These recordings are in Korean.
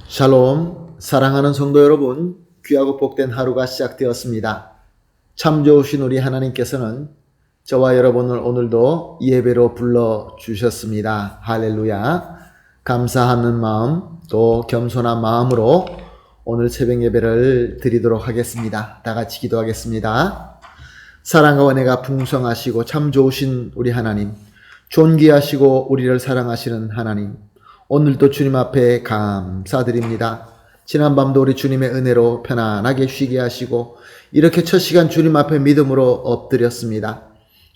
샬롬, 사랑하는 성도 여러분, 귀하고 복된 하루가 시작되었습니다. 참 좋으신 우리 하나님께서는 저와 여러분을 오늘도 예배로 불러주셨습니다. 할렐루야. 감사하는 마음, 또 겸손한 마음으로 오늘 새벽 예배를 드리도록 하겠습니다. 다 같이 기도하겠습니다. 사랑과 은혜가 풍성하시고 참 좋으신 우리 하나님, 존귀하시고 우리를 사랑하시는 하나님, 오늘도 주님 앞에 감사드립니다. 지난밤도 우리 주님의 은혜로 편안하게 쉬게 하시고 이렇게 첫 시간 주님 앞에 믿음으로 엎드렸습니다.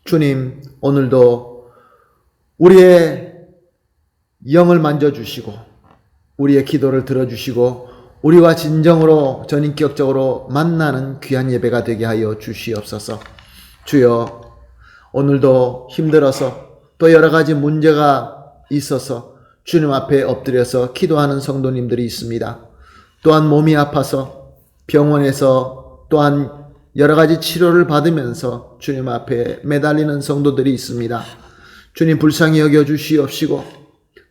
주님, 오늘도 우리의 영을 만져주시고 우리의 기도를 들어주시고 우리와 진정으로 전인격적으로 만나는 귀한 예배가 되게 하여 주시옵소서. 주여, 오늘도 힘들어서 또 여러 가지 문제가 있어서 주님 앞에 엎드려서 기도하는 성도님들이 있습니다. 또한 몸이 아파서 병원에서 또한 여러 가지 치료를 받으면서 주님 앞에 매달리는 성도들이 있습니다. 주님 불쌍히 여겨 주시옵시고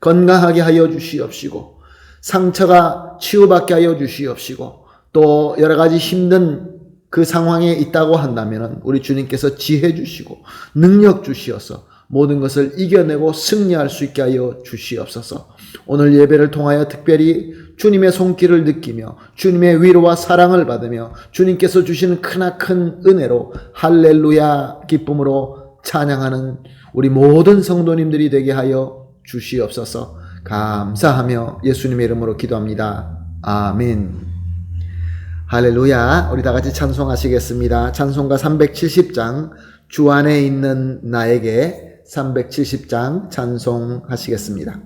건강하게 하여 주시옵시고 상처가 치유받게 하여 주시옵시고 또 여러 가지 힘든 그 상황에 있다고 한다면 우리 주님께서 지혜 주시고 능력 주시어서 모든 것을 이겨내고 승리할 수 있게 하여 주시옵소서. 오늘 예배를 통하여 특별히 주님의 손길을 느끼며 주님의 위로와 사랑을 받으며 주님께서 주시는 크나큰 은혜로 할렐루야 기쁨으로 찬양하는 우리 모든 성도님들이 되게 하여 주시옵소서. 감사하며 예수님의 이름으로 기도합니다. 아멘. 할렐루야. 우리 다 같이 찬송하시겠습니다. 찬송가 370장 주 안에 있는 나에게 370장 찬송하시겠습니다.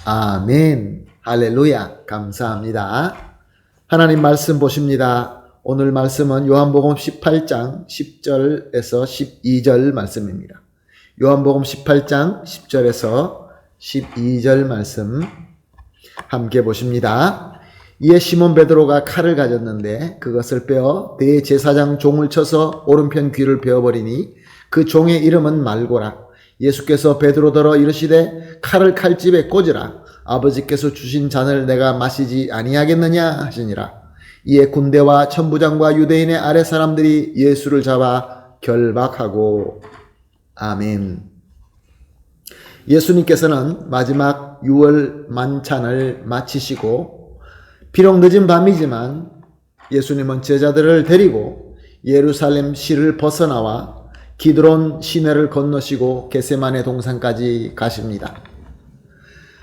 아멘. 할렐루야. 감사합니다. 하나님 말씀 보십니다. 오늘 말씀은 요한복음 18장 10절에서 12절 말씀입니다. 요한복음 18장 10절에서 12절 말씀 함께 보십니다. 이에 시몬 베드로가 칼을 가졌는데 그것을 빼어 대제사장 종을 쳐서 오른편 귀를 베어버리니 그 종의 이름은 말고라. 예수께서 베드로더러 이르시되 칼을 칼집에 꽂으라. 아버지께서 주신 잔을 내가 마시지 아니하겠느냐 하시니라. 이에 군대와 천부장과 유대인의 아랫 사람들이 예수를 잡아 결박하고. 아멘. 예수님께서는 마지막 6월 만찬을 마치시고 비록 늦은 밤이지만 예수님은 제자들을 데리고 예루살렘 시를 벗어나와 기드론 시내를 건너시고 겟세마네 동산까지 가십니다.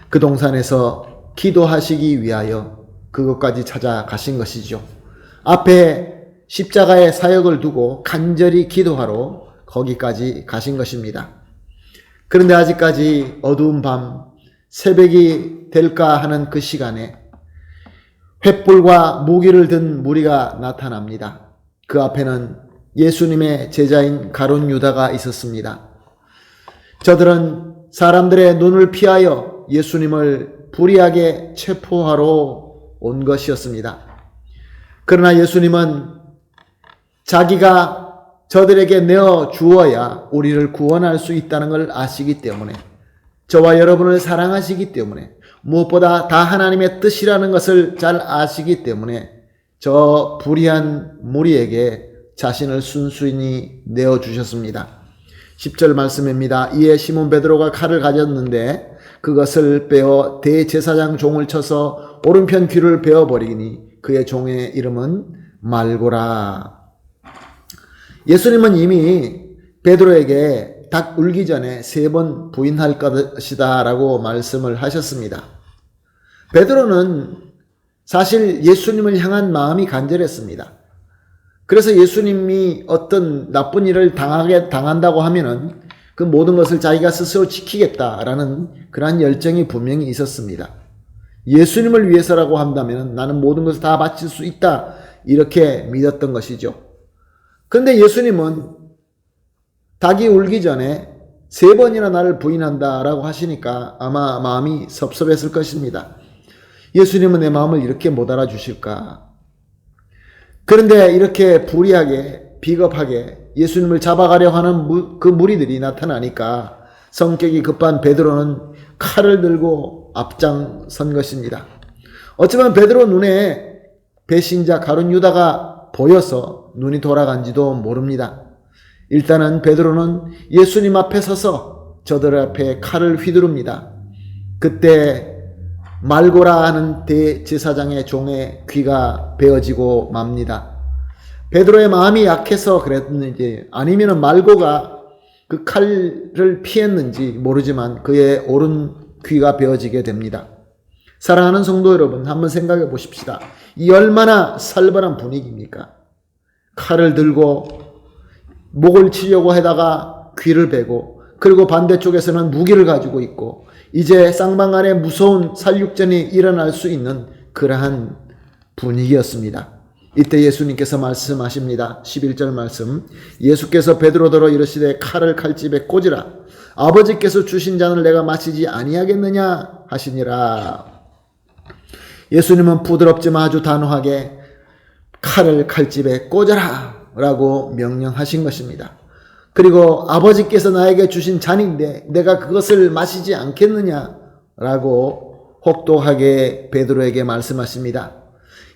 그 동산에서 기도하시기 위하여 그것까지 찾아가신 것이죠. 앞에 십자가의 사역을 두고 간절히 기도하러 거기까지 가신 것입니다. 그런데 아직까지 어두운 밤, 새벽이 될까 하는 그 시간에 횃불과 무기를 든 무리가 나타납니다. 그 앞에는 예수님의 제자인 가룟 유다가 있었습니다. 저들은 사람들의 눈을 피하여 예수님을 불의하게 체포하러 온 것이었습니다. 그러나 예수님은 자기가 저들에게 내어 주어야 우리를 구원할 수 있다는 걸 아시기 때문에, 저와 여러분을 사랑하시기 때문에, 무엇보다 다 하나님의 뜻이라는 것을 잘 아시기 때문에 저 불의한 무리에게 자신을 순순히 내어주셨습니다. 10절 말씀입니다. 이에 시몬 베드로가 칼을 가졌는데 그것을 빼어 대제사장 종을 쳐서 오른편 귀를 베어버리니 그의 종의 이름은 말고라. 예수님은 이미 베드로에게 닭 울기 전에 3번 부인할 것이다 라고 말씀을 하셨습니다. 베드로는 사실 예수님을 향한 마음이 간절했습니다. 그래서 예수님이 어떤 나쁜 일을 당한다고 하면은 그 모든 것을 자기가 스스로 지키겠다라는 그러한 열정이 분명히 있었습니다. 예수님을 위해서라고 한다면 나는 모든 것을 다 바칠 수 있다, 이렇게 믿었던 것이죠. 그런데 예수님은 닭이 울기 전에 3번이나 나를 부인한다라고 하시니까 아마 마음이 섭섭했을 것입니다. 예수님은 내 마음을 이렇게 못 알아주실까? 그런데 이렇게 불의하게 비겁하게 예수님을 잡아가려 하는 그 무리들이 나타나니까 성격이 급한 베드로는 칼을 들고 앞장선 것입니다. 어쩌면 베드로 눈에 배신자 가룟 유다가 보여서 눈이 돌아간지도 모릅니다. 일단은 베드로는 예수님 앞에 서서 저들 앞에 칼을 휘두릅니다. 그때 말고라 하는 대제사장의 종의 귀가 베어지고 맙니다. 베드로의 마음이 약해서 그랬는지 아니면 말고가 그 칼을 피했는지 모르지만 그의 오른 귀가 베어지게 됩니다. 사랑하는 성도 여러분, 한번 생각해 보십시다. 이 얼마나 살벌한 분위기입니까? 칼을 들고 목을 치려고 하다가 귀를 베고, 그리고 반대쪽에서는 무기를 가지고 있고, 이제 쌍방 안에 무서운 살육전이 일어날 수 있는 그러한 분위기였습니다. 이때 예수님께서 말씀하십니다. 11절 말씀. 예수께서 베드로더러 이르시되 칼을 칼집에 꽂으라. 아버지께서 주신 잔을 내가 마시지 아니하겠느냐 하시니라. 예수님은 부드럽지만 아주 단호하게 칼을 칼집에 꽂아라 라고 명령하신 것입니다. 그리고 아버지께서 나에게 주신 잔인데 내가 그것을 마시지 않겠느냐 라고 혹독하게 베드로에게 말씀하십니다.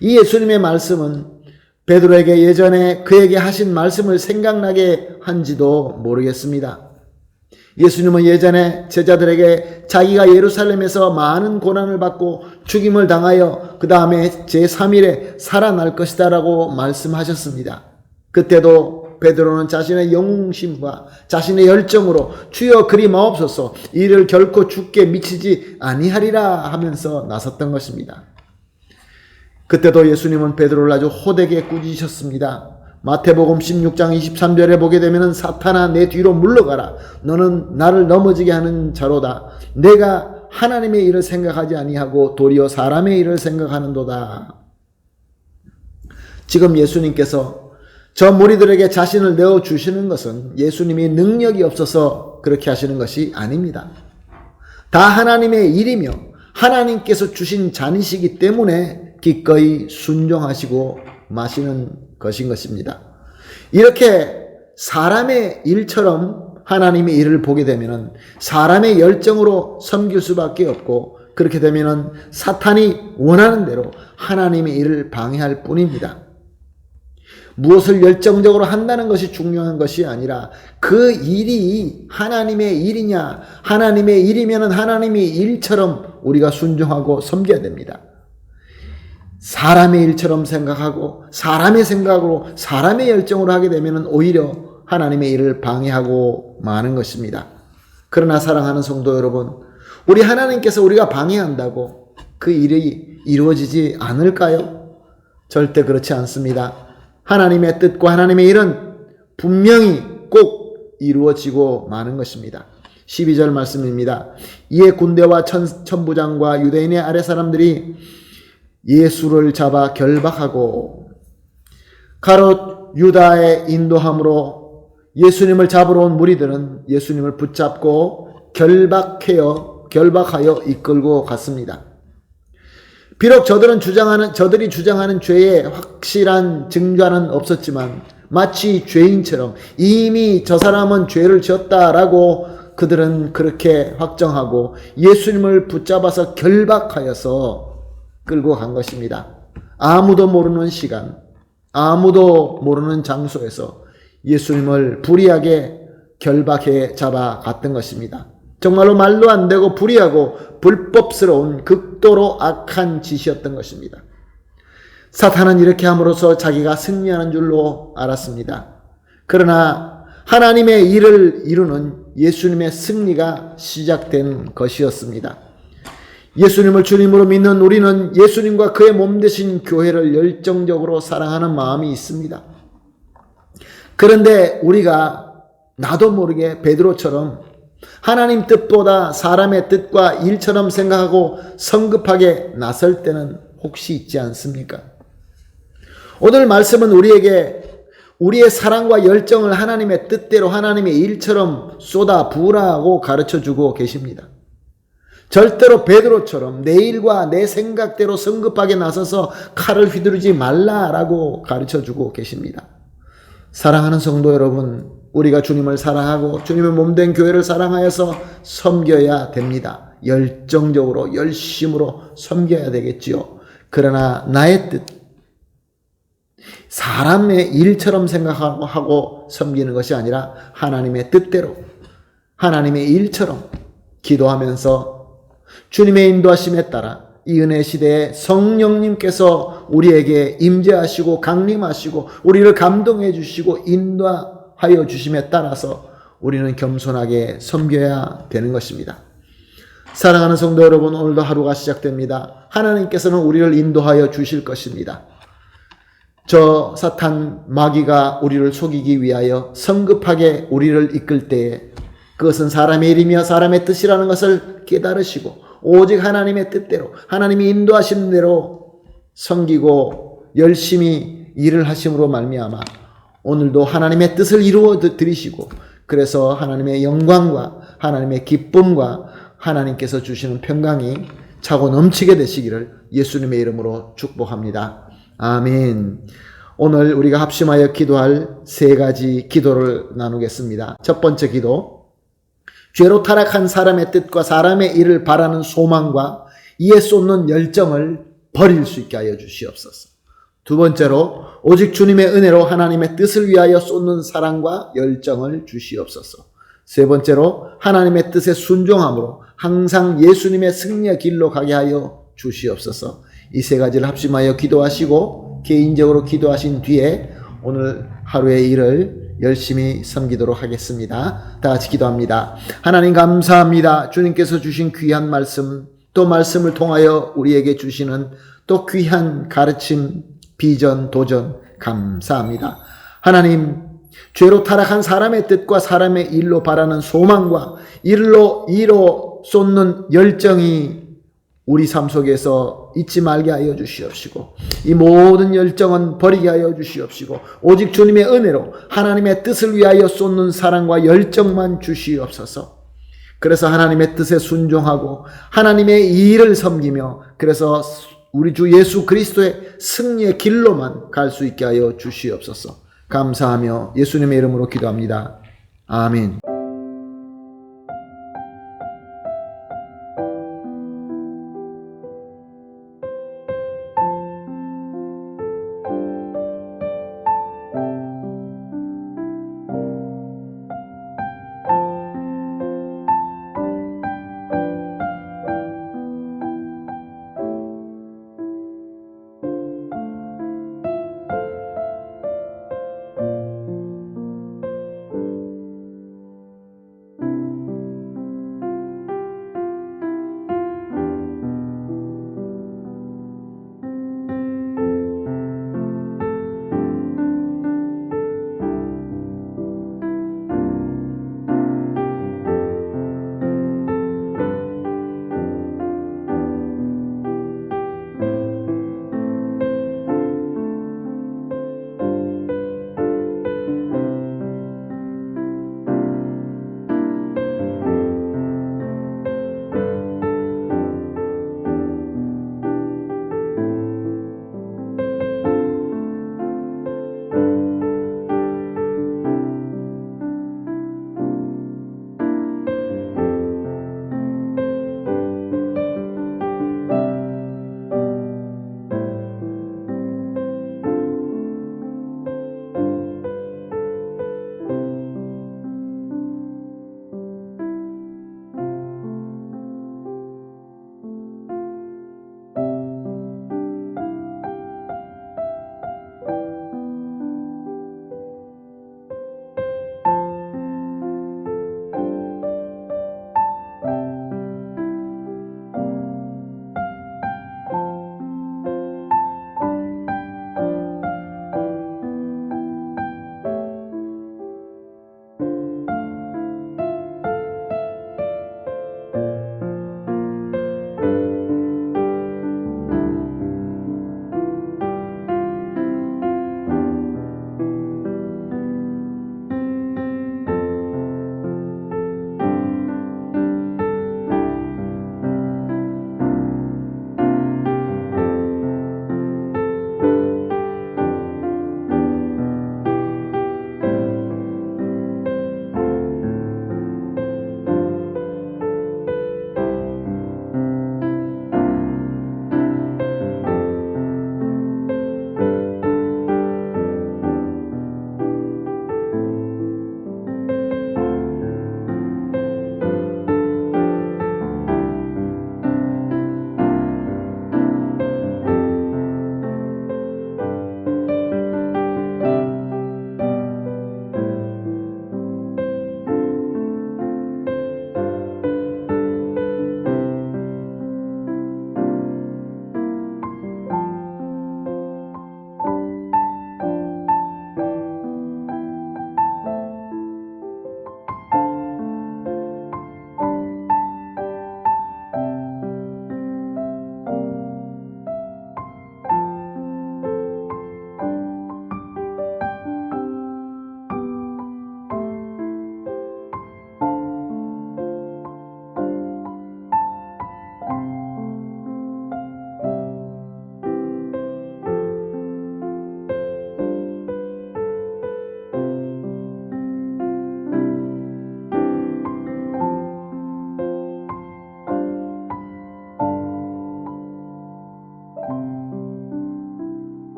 이 예수님의 말씀은 베드로에게 예전에 그에게 하신 말씀을 생각나게 한지도 모르겠습니다. 예수님은 예전에 제자들에게 자기가 예루살렘에서 많은 고난을 받고 죽임을 당하여 그 다음에 제3일에 살아날 것이다 라고 말씀하셨습니다. 그때도 베드로는 자신의 영웅심과 자신의 열정으로 주여 그리 마옵소서, 이를 결코 죽게 미치지 아니하리라 하면서 나섰던 것입니다. 그때도 예수님은 베드로를 아주 호되게 꾸짖으셨습니다. 마태복음 16장 23절에 보게 되면 사탄아 내 뒤로 물러가라. 너는 나를 넘어지게 하는 자로다. 내가 하나님의 일을 생각하지 아니하고 도리어 사람의 일을 생각하는도다. 지금 예수님께서 저 무리들에게 자신을 내어주시는 것은 예수님이 능력이 없어서 그렇게 하시는 것이 아닙니다. 다 하나님의 일이며 하나님께서 주신 잔이시기 때문에 기꺼이 순종하시고 마시는 것인 것입니다. 이렇게 사람의 일처럼 하나님의 일을 보게 되면 사람의 열정으로 섬길 수밖에 없고, 그렇게 되면 사탄이 원하는 대로 하나님의 일을 방해할 뿐입니다. 무엇을 열정적으로 한다는 것이 중요한 것이 아니라 그 일이 하나님의 일이냐, 하나님의 일이면 하나님의 일처럼 우리가 순종하고 섬겨야 됩니다. 사람의 일처럼 생각하고 사람의 생각으로 사람의 열정으로 하게 되면 오히려 하나님의 일을 방해하고 마는 것입니다. 그러나 사랑하는 성도 여러분, 우리 하나님께서 우리가 방해한다고 그 일이 이루어지지 않을까요? 절대 그렇지 않습니다. 하나님의 뜻과 하나님의 일은 분명히 꼭 이루어지고 마는 것입니다. 12절 말씀입니다. 이에 군대와 천부장과 유대인의 아래 사람들이 예수를 잡아 결박하고 가롯 유다의 인도함으로 예수님을 잡으러 온 무리들은 예수님을 붙잡고 결박하여 이끌고 갔습니다. 비록 저들이 주장하는 죄의 확실한 증거는 없었지만 마치 죄인처럼 이미 저 사람은 죄를 지었다라고 그들은 그렇게 확정하고 예수님을 붙잡아서 결박하여서 끌고 간 것입니다. 아무도 모르는 시간, 아무도 모르는 장소에서 예수님을 불의하게 결박해 잡아갔던 것입니다. 정말로 말도 안 되고 불의하고 불법스러운 극도로 악한 짓이었던 것입니다. 사탄은 이렇게 함으로써 자기가 승리하는 줄로 알았습니다. 그러나 하나님의 일을 이루는 예수님의 승리가 시작된 것이었습니다. 예수님을 주님으로 믿는 우리는 예수님과 그의 몸 되신 교회를 열정적으로 사랑하는 마음이 있습니다. 그런데 우리가 나도 모르게 베드로처럼 하나님 뜻보다 사람의 뜻과 일처럼 생각하고 성급하게 나설 때는 혹시 있지 않습니까? 오늘 말씀은 우리에게 우리의 사랑과 열정을 하나님의 뜻대로 하나님의 일처럼 쏟아 부으라고 가르쳐주고 계십니다. 절대로 베드로처럼 내 일과 내 생각대로 성급하게 나서서 칼을 휘두르지 말라라고 가르쳐주고 계십니다. 사랑하는 성도 여러분, 우리가 주님을 사랑하고 주님의 몸된 교회를 사랑하여서 섬겨야 됩니다. 열정적으로 열심으로 섬겨야 되겠지요. 그러나 나의 뜻, 사람의 일처럼 생각하고 섬기는 것이 아니라 하나님의 뜻대로 하나님의 일처럼 기도하면서 주님의 인도하심에 따라 이 은혜 시대에 성령님께서 우리에게 임재하시고 강림하시고 우리를 감동해 주시고 인도하여 주심에 따라서 우리는 겸손하게 섬겨야 되는 것입니다. 사랑하는 성도 여러분, 오늘도 하루가 시작됩니다. 하나님께서는 우리를 인도하여 주실 것입니다. 저 사탄 마귀가 우리를 속이기 위하여 성급하게 우리를 이끌 때에 그것은 사람의 일이며 사람의 뜻이라는 것을 깨달으시고 오직 하나님의 뜻대로 하나님이 인도하시는 대로 섬기고 열심히 일을 하심으로 말미암아 오늘도 하나님의 뜻을 이루어 드리시고 그래서 하나님의 영광과 하나님의 기쁨과 하나님께서 주시는 평강이 차고 넘치게 되시기를 예수님의 이름으로 축복합니다. 아멘. 오늘 우리가 합심하여 기도할 세 가지 기도를 나누겠습니다. 첫 번째 기도, 죄로 타락한 사람의 뜻과 사람의 일을 바라는 소망과 이에 쏟는 열정을 버릴 수 있게 하여 주시옵소서. 두 번째로, 오직 주님의 은혜로 하나님의 뜻을 위하여 쏟는 사랑과 열정을 주시옵소서. 세 번째로, 하나님의 뜻에 순종함으로 항상 예수님의 승리의 길로 가게 하여 주시옵소서. 이 세 가지를 합심하여 기도하시고 개인적으로 기도하신 뒤에 오늘 하루의 일을 열심히 섬기도록 하겠습니다. 다 같이 기도합니다. 하나님 감사합니다. 주님께서 주신 귀한 말씀, 또 말씀을 통하여 우리에게 주시는 또 귀한 가르침, 비전, 도전 감사합니다. 하나님, 죄로 타락한 사람의 뜻과 사람의 일로 바라는 소망과 일로 쏟는 열정이 우리 삶 속에서 잊지 말게 하여 주시옵시고, 이 모든 열정은 버리게 하여 주시옵시고, 오직 주님의 은혜로 하나님의 뜻을 위하여 쏟는 사랑과 열정만 주시옵소서. 그래서 하나님의 뜻에 순종하고 하나님의 일을 섬기며, 그래서 우리 주 예수 그리스도의 승리의 길로만 갈 수 있게 하여 주시옵소서. 감사하며 예수님의 이름으로 기도합니다. 아멘.